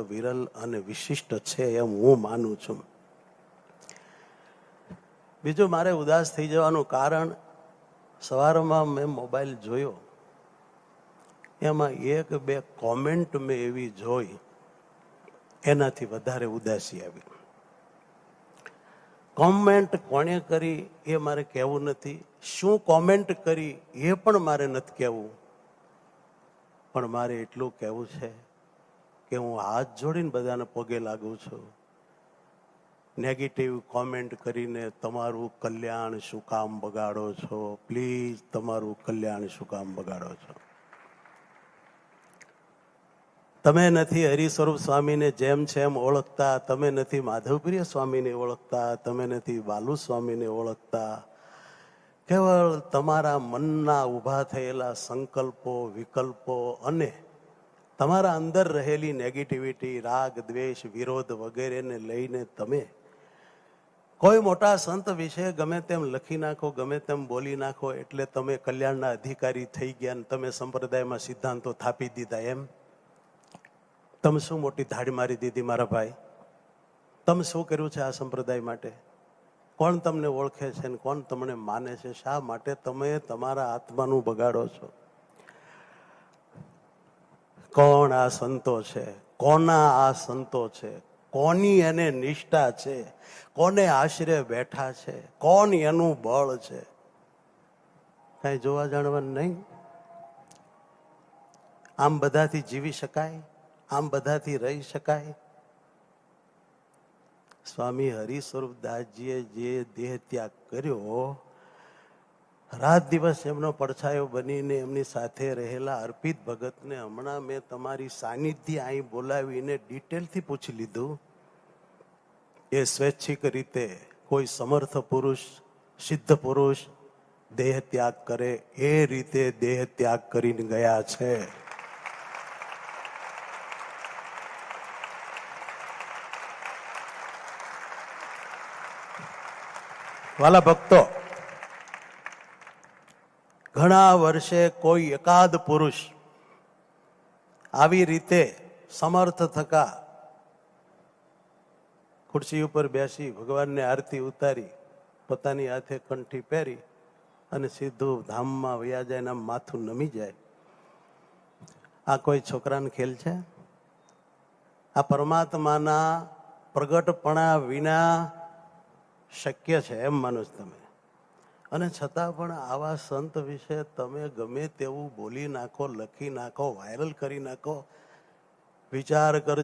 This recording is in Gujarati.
વિરલ અને વિશિષ્ટ છે એમ હું માનું છું. બીજું, મારે ઉદાસ થઈ જવાનું કારણ, સવારમાં મેં મોબાઈલ જોયો, એમાં એક બે કોમેન્ટ મેં એવી જોઈ, એનાથી વધારે ઉદાસી આવી. કોમેન્ટ કોણે કરી એ મારે કહેવું નથી, શું કોમેન્ટ કરી એ પણ મારે નથી કહેવું, પણ મારે એટલું કહેવું છે કે હું હાથ જોડીને બધાને પગે લાગુ છું. નેગેટિવ કોમેન્ટ કરીને તમારું કલ્યાણ શું કામ બગાડો છો? પ્લીઝ, તમારું કલ્યાણ શું કામ બગાડો છો? તમે નથી હરિસ્વરૂપ સ્વામીને જેમ છે એમ ઓળખતા, તમે નથી માધવપ્રિય સ્વામીને ઓળખતા, તમે નથી બાલુ સ્વામીને ઓળખતા. કેવળ તમારા મનના ઊભા થયેલા સંકલ્પો, વિકલ્પો અને તમારા અંદર રહેલી નેગેટિવિટી, રાગ, દ્વેષ, વિરોધ વગેરેને લઈને તમે કોઈ મોટા સંત વિશે ગમે તેમ લખી નાખો, ગમે તેમ બોલી નાખો એટલે તમે કલ્યાણના અધિકારી થઈ ગયા ને તમે સંપ્રદાયમાં સિદ્ધાંતો થાપી દીધા એમ? તમે શું મોટી ધાડી મારી દીધી મારા ભાઈ? તમે શું કર્યું છે આ સંપ્રદાય માટે? કોણ તમને ઓળખે છે ને કોણ તમને માને છે? શા માટે તમે તમારા આત્માનું બગાડો છો? કોણ આ સંતો છે? કોના આ સંતો છે? કોની એને નિષ્ઠા છે? કોને આશરે બેઠા છે? કોણ એનું બળ છે? કઈ જોવા જાણવાનું નહીં. આમ બધાથી જીવી શકાય? આમ બધાથી રહી શકાય? સ્વામી હરિસ્વરૂપદાસજીએ જે દેહ ત્યાગ કર્યો, રાત દિવસ એમનો પડછાયો બનીને એમની સાથે રહેલા અર્પિત ભગતને હમણાં મેં તમારી સાનિધ્ય અહીં બોલાવીને ડિટેલથી પૂછી લીધું. એ સ્વૈચ્છિક રીતે કોઈ સમર્થ પુરુષ, સિદ્ધ પુરુષ દેહ ત્યાગ કરે એ રીતે દેહ ત્યાગ કરીને ગયા છે. વાલા ભક્તો, ઘણા વર્ષે કોઈ એકાદ પુરુષ આવી રીતે સમર્થ થકા ખુરશી ઉપર બેસી ભગવાનને આરતી ઉતારી પોતાની હાથે કંઠી પહેરી અને સીધું ધામમાં વયા જાય ને માથું નમી જાય. આ કોઈ છોકરાનો ખેલ છે? આ પરમાત્માના પ્રગટપણા વિના શક્ય છે એમ માનો છો તમે? અને છતાં પણ આવા સંત વિશે તમે ગમે તેવું બોલી નાખો, લખી નાખો, વાયરલ કરી નાખો. વિચાર કરજો.